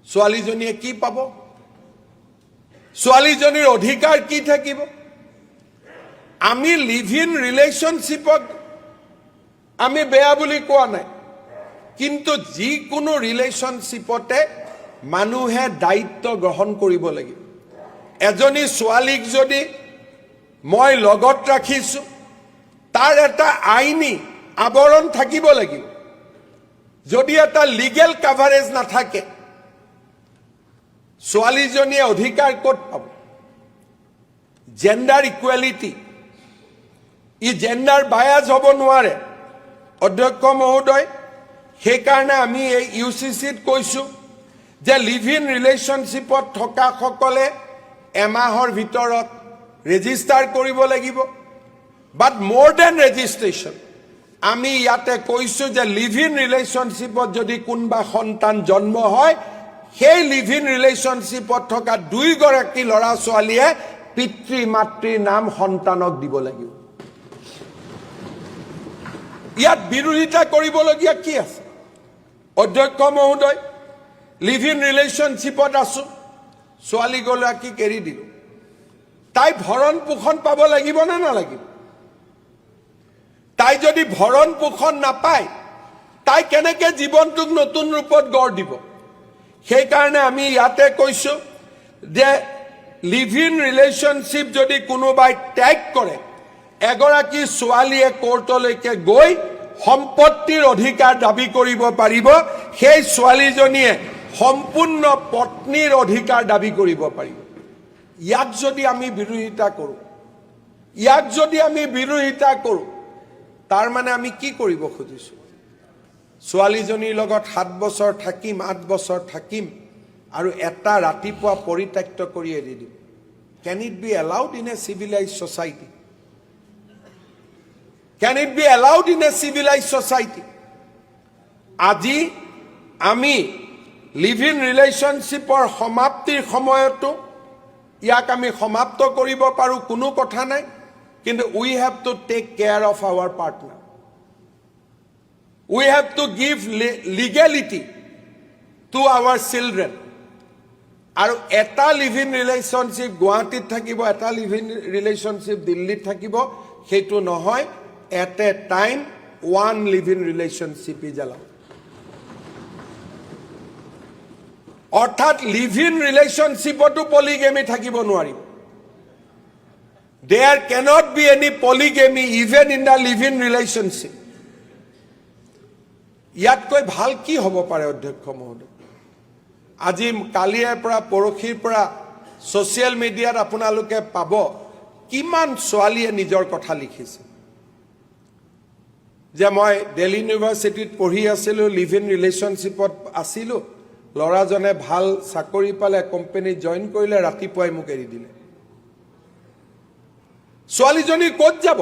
ছোৱালীজনীয়ে কি পাব? ছোৱালীজনীৰ অধিকাৰ কি থাকিব? আমি লিভ ইন ৰিলেশ্যনশ্বিপক আমি বেয়া বুলি কোৱা নাই, কিন্তু যিকোনো ৰিলেশ্যনশ্বিপতে মানুহে দায়িত্ব গ্ৰহণ কৰিব লাগিব। এজনী ছোৱালীক যদি মই লগত ৰাখিছোঁ, তাৰ এটা আইনী আৱৰণ থাকিব লাগিব। যদি এটা লিগেল কাভাৰেজ নাথাকে, ছোৱালীজনীয়ে অধিকাৰ ক'ত পাব? জেণ্ডাৰ ইকুৱেলিটি, ই জেণ্ডাৰ বায়াজ হ'ব নোৱাৰে। অধ্যক্ষ মহোদয়, সেইকাৰণে আমি এই UCCত কৈছোঁ যে লিভ ইন ৰিলেশ্যনশ্বিপত থকা সকলে এমাহৰ ভিতৰত ৰেজিষ্টাৰ কৰিব লাগিব। বাট মোৰ দেন ৰেজিষ্ট্ৰেশ্যন, আমি ইয়াতে কৈছোঁ যে লিভ ইন ৰিলেশ্যনশ্বিপত যদি কোনোবা সন্তান জন্ম হয়, সেই লিভ ইন ৰিলেশ্যনশ্বিপত থকা দুয়োগৰাকী ল'ৰা ছোৱালীয়ে পিতৃ মাতৃৰ নাম সন্তানক দিব লাগিব। ইয়াত বিৰোধিতা কৰিবলগীয়া কি আছে? অধ্যক্ষ মহোদয়, লিভ ইন ৰিলেশ্যনশ্বিপত আছোঁ, ছোৱালীগৰাকীক এৰি দিলোঁ, তাই ভৰণ পোষণ পাব লাগিব নে নালাগিব? তাই যদি ভৰণ পোষণ নাপায়, তাই কেনেকৈ জীৱনটোক নতুন ৰূপত গঢ় দিব? সেইকাৰণে আমি ইয়াতে কৈছোঁ যে লিভ ইন ৰিলেশ্যনশ্বিপ যদি কোনোবাই ত্যাগ কৰে, এগৰাকী ছোৱালীয়ে কোৰ্টলৈকে গৈ সম্পত্তিৰ অধিকাৰ দাবী কৰিব পাৰিব। সেই ছোৱালীজনীয়ে সম্পূৰ্ণ পত্নীৰ অধিকাৰ দাবী কৰিব পাৰিব। ইয়াক যদি আমি বিৰোধিতা কৰোঁ, তাৰ মানে আমি কি কৰিব খুজিছোঁ? ছোৱালীজনীৰ লগত 7 বছৰ থাকিম, 8 বছৰ থাকিম, আৰু এটা ৰাতিপুৱা পৰিত্যক্ত কৰি এৰি দিম। Can it be allowed in a civilise society? Can it be allowed in a civilized society? আজি আমি লিভ ইন ৰিলেশ্যনশ্বিপৰ সমাপ্তিৰ সময়তো ইয়াক আমি সমাপ্ত কৰিব পাৰোঁ, কোনো কথা নাই, কিন্তু we have to take care of our partner. We have to give legality to our children. আৰু এটা লিভ ইন ৰিলেশ্যনশ্বিপ গুৱাহাটীত থাকিব, এটা লিভ ইন ৰিলেশ্যনশ্বিপ দিল্লীত থাকিব, সেইটো নহয়। At a time, one live-in relationship is allowed. অৰ্থাৎ লিভ-ইন ৰিলেশ্যনশ্বিপতো পলিগেমি থাকিব নোৱাৰিব। There cannot be any polygamy even in the live-in relationship. ইয়াতকৈ ভাল কি হ'ব পাৰে অধ্যক্ষ মহোদয়? আজি কালিৰ পৰা পৰহিৰ পৰা ছ'চিয়েল মিডিয়াত আপোনালোকে পাব কিমান ছোৱালীয়ে নিজৰ কথা লিখিছে যে মই দিল্লী ইউনিভাৰ্চিটিত পঢ়ি আছিলোঁ, লিভ ইন ৰিলেশ্যনশ্বিপত আছিলোঁ, ল'ৰাজনে ভাল চাকৰি পালে, কোম্পানীত জইন কৰিলে, ৰাতিপুৱাই মোক এৰি দিলে। ছোৱালীজনী ক'ত যাব?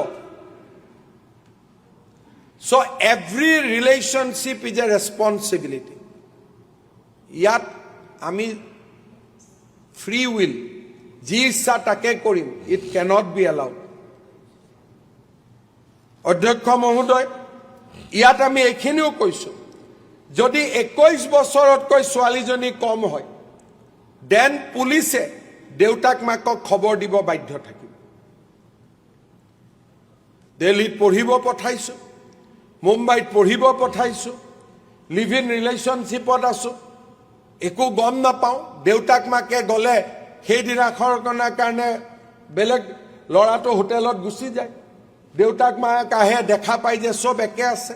So' every relationship is a responsibility. ইয়াত আমি ফ্ৰী উইল, যি ইচ্ছা তাকে কৰিম, ইট কেনট বি এলাউড। অধ্যক্ষ মহোদয়, ইয়াত আমি এইখিনিও কৈছোঁ, যদি 21 বছৰতকৈ ছোৱালীজনী কম হয়, দেন পুলিচে দেউতাক মাকক খবৰ দিব বাধ্য থাকিব। দিল্লীত পঢ়িব পঠাইছোঁ, মুম্বাইত পঢ়িব পঠাইছোঁ, লিভ ইন ৰিলেশ্যনশ্বিপত আছোঁ, একো গম নাপাওঁ। দেউতাক মাকে গ'লে সেইদিনাখনৰ কাৰণে বেলেগ ল'ৰাটো হোটেলত গুচি যায়, দেউতাক মাক আহে, দেখা পাই যে চব একে আছে।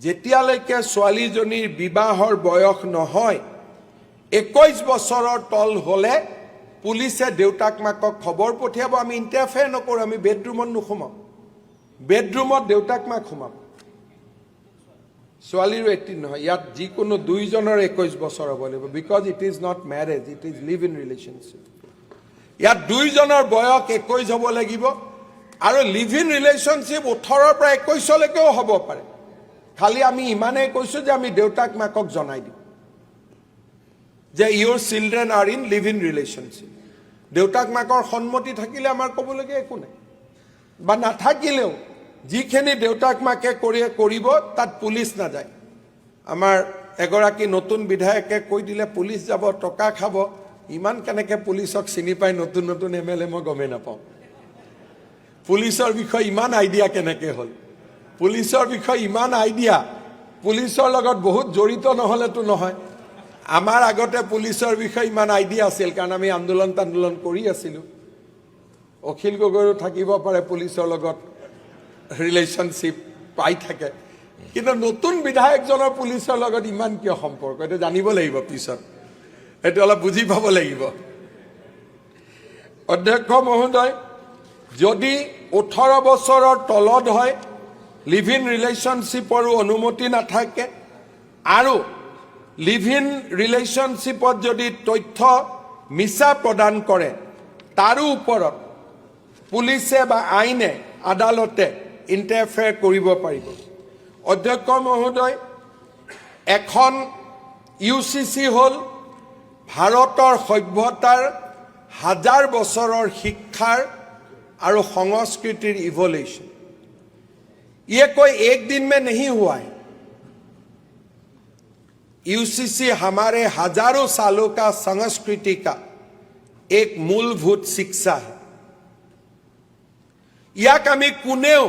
যেতিয়ালৈকে ছোৱালীজনীৰ বিবাহৰ বয়স নহয়, 21 বছৰৰ তল হ'লে পুলিচে দেউতাক মাকক খবৰ পঠিয়াব। আমি ইণ্টাৰফেয়াৰ নকৰোঁ, আমি বেডৰুমত নোসোমাম, বেডৰুমত দেউতাক মাক সোমাম। ছোৱালীৰো 18 নহয়, ইয়াত যিকোনো দুইজনৰ 21 বছৰ হ'ব লাগিব, because it is not marriage, it is live in relationship. ইয়াত দুইজনৰ বয়স 21 হ'ব লাগিব, আৰু লিভ ইন ৰিলেশ্যনশ্বিপ 18ৰ পৰা 21লৈকেও হ'ব পাৰে। খালি আমি ইমানেই কৈছোঁ যে আমি দেউতাক মাকক জনাই দিম যে your children are in live in relationship. দেউতাক মাকৰ সন্মতি থাকিলে আমাৰ ক'বলগীয়া একো নাই, বা নাথাকিলেও যিখিনি দেউতাক মাকে কৰিব তাত পুলিচ নাযায়। আমাৰ এগৰাকী নতুন বিধায়কে কৈ দিলে পুলিচ যাব টকা খাব ইমান কেনেকৈ পুলিচক চিনি পাই নতুন নতুন MLA মই গমেই নাপাওঁ পুলিচৰ বিষয়ে ইমান আইডিয়া কেনেকৈ হ'ল পুলিচৰ বিষয়ে ইমান আইডিয়া পুলিচৰ লগত বহুত জড়িত নহ'লেতো নহয় আমাৰ আগতে পুলিচৰ বিষয়ে ইমান আইডিয়া আছিল কাৰণ আমি আন্দোলন কৰি আছিলোঁ অখিল গগৈৰো থাকিব পাৰে পুলিচৰ লগত ৰিলেশ্যনশ্বিপ পাই থাকে কিন্তু নতুন বিধায়কজনৰ পুলিচৰ লগত ইমান কিয় সম্পৰ্ক এটা জানিব লাগিব পিছত এটা অলপ বুজি পাব লাগিব অধ্যক্ষ মহোদয় যদি 18 বছৰৰ তলত হয় লিভ ইন ৰিলেশ্যনশ্বিপৰো অনুমতি নাথাকে আৰু লিভ ইন ৰিলেশ্যনশ্বিপত যদি তথ্য মিছা প্ৰদান কৰে তাৰো ওপৰত পুলিচে বা আইনে আদালতে ইণ্টাৰফেয়াৰ কৰিব পাৰিব অধ্যক্ষ মহোদয় এখন UCC হ'ল ভাৰতৰ সভ্যতাৰ হাজাৰ বছৰৰ শিক্ষাৰ আৰু সংস্কৃতিৰ ইভলিউশন ये कोई एक दिन में नहीं हुआ है UCC हमारे हजारों सालों का संस्कृति का एक मूलभूत शिक्षा है ইয়াক আমি কোনেও